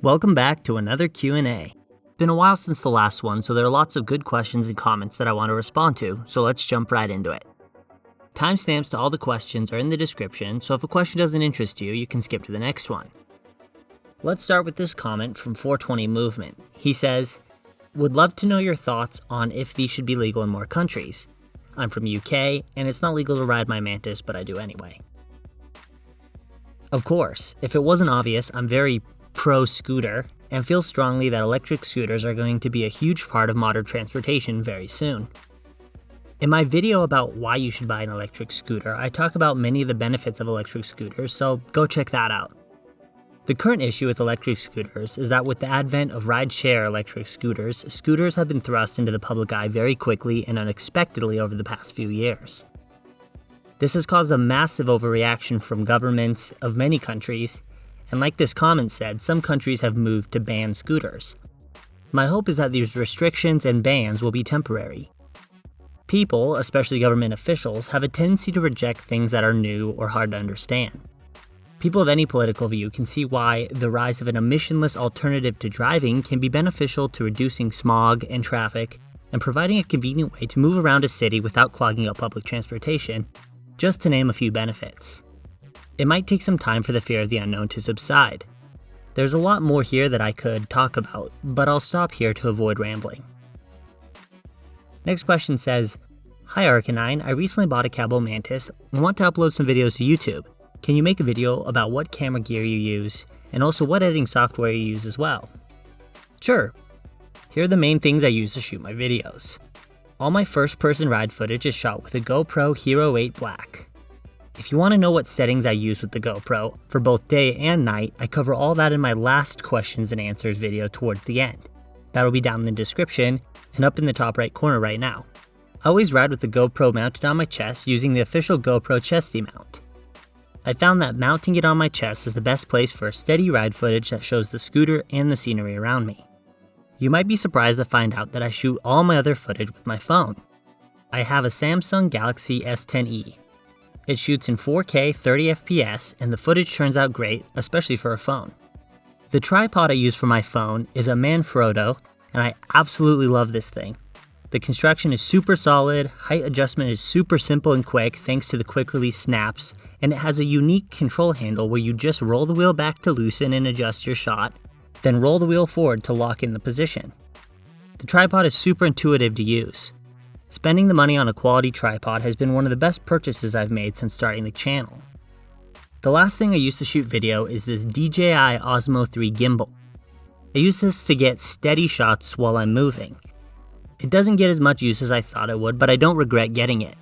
Welcome back to another Q&A. Been a while since the last one, so there are lots of good questions and comments that I want to respond to, so let's jump right into it. Timestamps to all the questions are in the description, so if a question doesn't interest you, you can skip to the next one. Let's start with this comment from 420 Movement. He says, "Would love to know your thoughts on if these should be legal in more countries. I'm from UK, and it's not legal to ride my Mantis, but I do anyway." Of course, if it wasn't obvious, I'm very pro-scooter and feel strongly that electric scooters are going to be a huge part of modern transportation very soon. In my video about why you should buy an electric scooter, I talk about many of the benefits of electric scooters, so go check that out. The current issue with electric scooters is that with the advent of rideshare electric scooters, scooters have been thrust into the public eye very quickly and unexpectedly over the past few years. This has caused a massive overreaction from governments of many countries, and like this comment said, some countries have moved to ban scooters. My hope is that these restrictions and bans will be temporary. People, especially government officials, have a tendency to reject things that are new or hard to understand. People of any political view can see why the rise of an emissionless alternative to driving can be beneficial to reducing smog and traffic and providing a convenient way to move around a city without clogging up public transportation, just to name a few benefits. It might take some time for the fear of the unknown to subside. There's a lot more here that I could talk about, but I'll stop here to avoid rambling. Next question says, "Hi Arcanine, I recently bought a Kaabo Mantis and want to upload some videos to YouTube. Can you make a video about what camera gear you use and also what editing software you use as well?" Sure. Here are the main things I use to shoot my videos. All my first-person ride footage is shot with a GoPro Hero 8 Black. If you want to know what settings I use with the GoPro, for both day and night, I cover all that in my last questions and answers video towards the end. That'll be down in the description and up in the top right corner right now. I always ride with the GoPro mounted on my chest using the official GoPro chesty mount. I found that mounting it on my chest is the best place for steady ride footage that shows the scooter and the scenery around me. You might be surprised to find out that I shoot all my other footage with my phone. I have a Samsung Galaxy S10e. It shoots in 4K 30 FPS and the footage turns out great, especially for a phone. The tripod I use for my phone is a Manfrotto, and I absolutely love this thing. The construction is super solid, height adjustment is super simple and quick thanks to the quick release snaps, and it has a unique control handle where you just roll the wheel back to loosen and adjust your shot, then roll the wheel forward to lock in the position. The tripod is super intuitive to use. Spending the money on a quality tripod has been one of the best purchases I've made since starting the channel. The last thing I use to shoot video is this DJI Osmo 3 gimbal. I use this to get steady shots while I'm moving. It doesn't get as much use as I thought it would, but I don't regret getting it.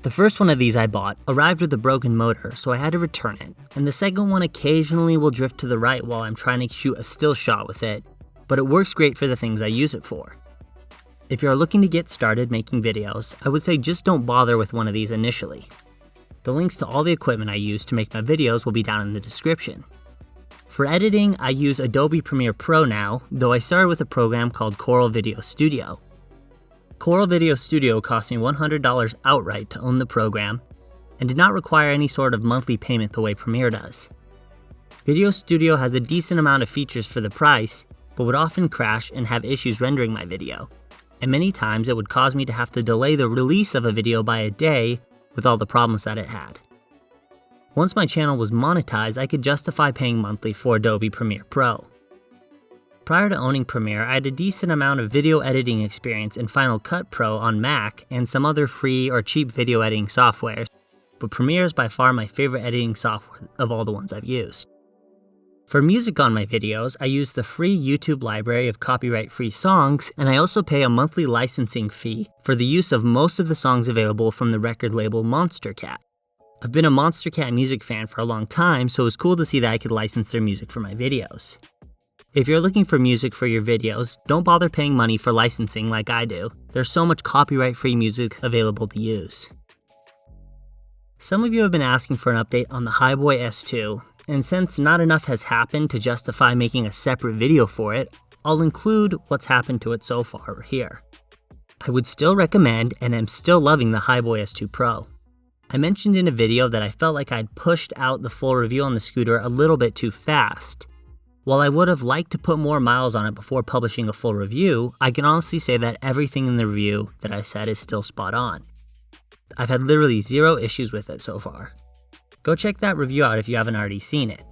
The first one of these I bought arrived with a broken motor, so I had to return it, and the second one occasionally will drift to the right while I'm trying to shoot a still shot with it, but it works great for the things I use it for. If you're looking to get started making videos, I would say just don't bother with one of these initially. The links to all the equipment I use to make my videos will be down in the description. For editing, I use Adobe Premiere Pro now, though I started with a program called Corel Video Studio. Corel Video Studio cost me $100 outright to own the program, and did not require any sort of monthly payment the way Premiere does. Video Studio has a decent amount of features for the price, but would often crash and have issues rendering my video, and many times it would cause me to have to delay the release of a video by a day with all the problems that it had. Once my channel was monetized, I could justify paying monthly for Adobe Premiere Pro. Prior to owning Premiere, I had a decent amount of video editing experience in Final Cut Pro on Mac and some other free or cheap video editing software, but Premiere is by far my favorite editing software of all the ones I've used. For music on my videos, I use the free YouTube library of copyright-free songs, and I also pay a monthly licensing fee for the use of most of the songs available from the record label Monster Cat. I've been a Monster Cat music fan for a long time, so it was cool to see that I could license their music for my videos. If you're looking for music for your videos, don't bother paying money for licensing like I do. There's so much copyright-free music available to use. Some of you have been asking for an update on the Hiboy S2, and since not enough has happened to justify making a separate video for it, I'll include what's happened to it so far here. I would still recommend and am still loving the Hiboy S2 Pro. I mentioned in a video that I felt like I'd pushed out the full review on the scooter a little bit too fast. While I would have liked to put more miles on it before publishing a full review, I can honestly say that everything in the review that I said is still spot on. I've had literally 0 issues with it so far. Go check that review out if you haven't already seen it.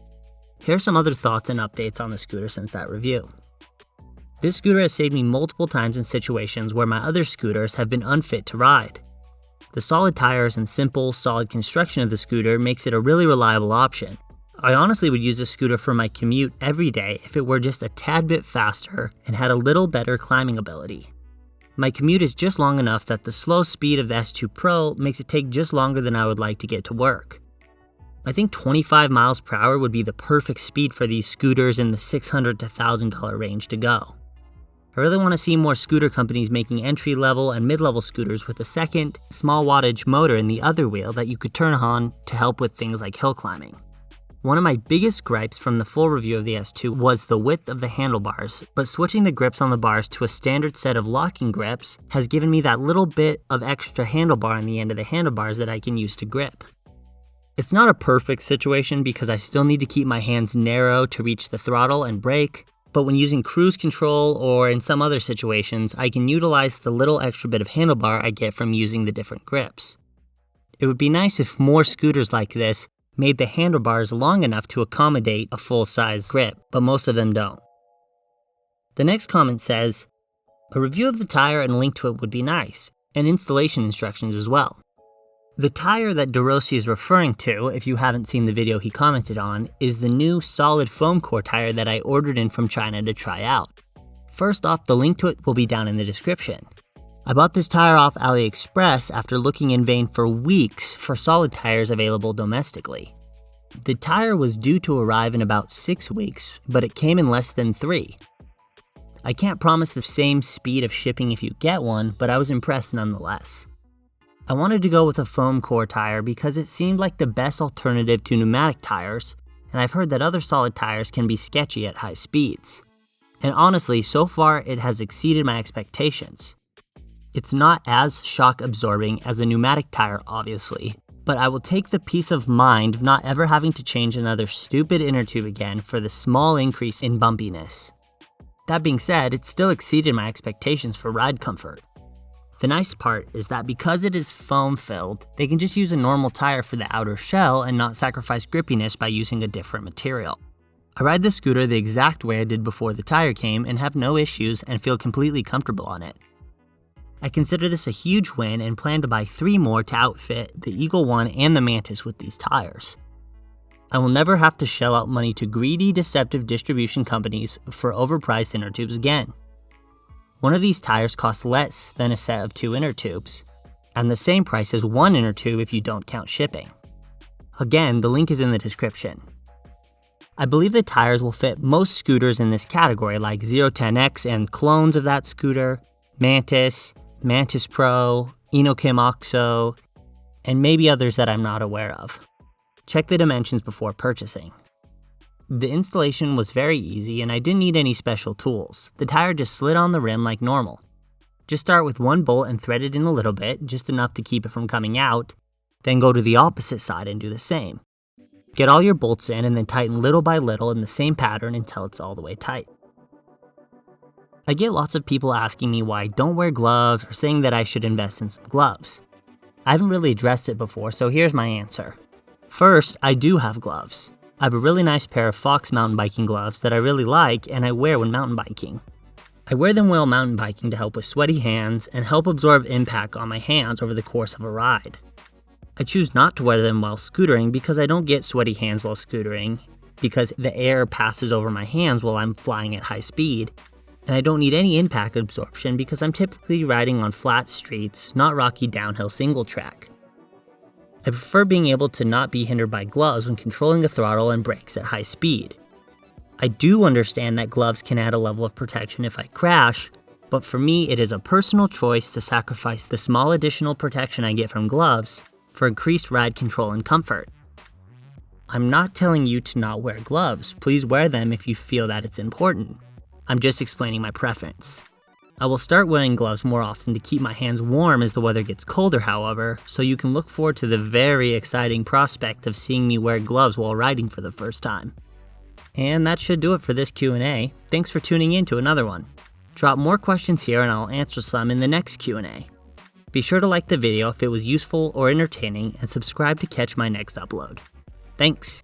Here are some other thoughts and updates on the scooter since that review. This scooter has saved me multiple times in situations where my other scooters have been unfit to ride. The solid tires and simple, solid construction of the scooter makes it a really reliable option. I honestly would use this scooter for my commute every day if it were just a tad bit faster and had a little better climbing ability. My commute is just long enough that the slow speed of the S2 Pro makes it take just longer than I would like to get to work. I think 25 miles per hour would be the perfect speed for these scooters in the $600 to $1,000 range to go. I really want to see more scooter companies making entry-level and mid-level scooters with a second, small wattage motor in the other wheel that you could turn on to help with things like hill climbing. One of my biggest gripes from the full review of the S2 was the width of the handlebars, but switching the grips on the bars to a standard set of locking grips has given me that little bit of extra handlebar on the end of the handlebars that I can use to grip. It's not a perfect situation because I still need to keep my hands narrow to reach the throttle and brake, but when using cruise control or in some other situations, I can utilize the little extra bit of handlebar I get from using the different grips. It would be nice if more scooters like this made the handlebars long enough to accommodate a full-size grip, but most of them don't. The next comment says, a review of the tire and a link to it would be nice, and installation instructions as well. The tire that DeRossi is referring to, if you haven't seen the video he commented on, is the new solid foam core tire that I ordered in from China to try out. First off, the link to it will be down in the description. I bought this tire off AliExpress after looking in vain for weeks for solid tires available domestically. The tire was due to arrive in about 6 weeks, but it came in less than 3. I can't promise the same speed of shipping if you get one, but I was impressed nonetheless. I wanted to go with a foam core tire because it seemed like the best alternative to pneumatic tires, and I've heard that other solid tires can be sketchy at high speeds. And honestly, so far it has exceeded my expectations. It's not as shock absorbing as a pneumatic tire, obviously, but I will take the peace of mind of not ever having to change another stupid inner tube again for the small increase in bumpiness. That being said, it still exceeded my expectations for ride comfort. The nice part is that because it is foam filled, they can just use a normal tire for the outer shell and not sacrifice grippiness by using a different material. I ride the scooter the exact way I did before the tire came and have no issues and feel completely comfortable on it. I consider this a huge win and plan to buy 3 more to outfit the Eagle One and the Mantis with these tires. I will never have to shell out money to greedy, deceptive distribution companies for overpriced inner tubes again. One of these tires costs less than a set of 2 inner tubes, and the same price as 1 inner tube if you don't count shipping. Again, the link is in the description. I believe the tires will fit most scooters in this category like 010X and clones of that scooter, Mantis, Mantis Pro, Inokim Oxo, and maybe others that I'm not aware of. Check the dimensions before purchasing. The installation was very easy and I didn't need any special tools. The tire just slid on the rim like normal. Just start with 1 bolt and thread it in a little bit, just enough to keep it from coming out, then go to the opposite side and do the same. Get all your bolts in and then tighten little by little in the same pattern until it's all the way tight. I get lots of people asking me why I don't wear gloves or saying that I should invest in some gloves. I haven't really addressed it before, so here's my answer. First, I do have gloves. I have a really nice pair of Fox mountain biking gloves that I really like and I wear when mountain biking. I wear them while mountain biking to help with sweaty hands and help absorb impact on my hands over the course of a ride. I choose not to wear them while scootering because I don't get sweaty hands while scootering, because the air passes over my hands while I'm flying at high speed, and I don't need any impact absorption because I'm typically riding on flat streets, not rocky downhill single track. I prefer being able to not be hindered by gloves when controlling the throttle and brakes at high speed. I do understand that gloves can add a level of protection if I crash, but for me it is a personal choice to sacrifice the small additional protection I get from gloves for increased ride control and comfort. I'm not telling you to not wear gloves. Please wear them if you feel that it's important. I'm just explaining my preference. I will start wearing gloves more often to keep my hands warm as the weather gets colder, however, so you can look forward to the very exciting prospect of seeing me wear gloves while riding for the first time. And that should do it for this Q&A. Thanks for tuning in to another one. Drop more questions here and I'll answer some in the next Q&A. Be sure to like the video if it was useful or entertaining and subscribe to catch my next upload. Thanks!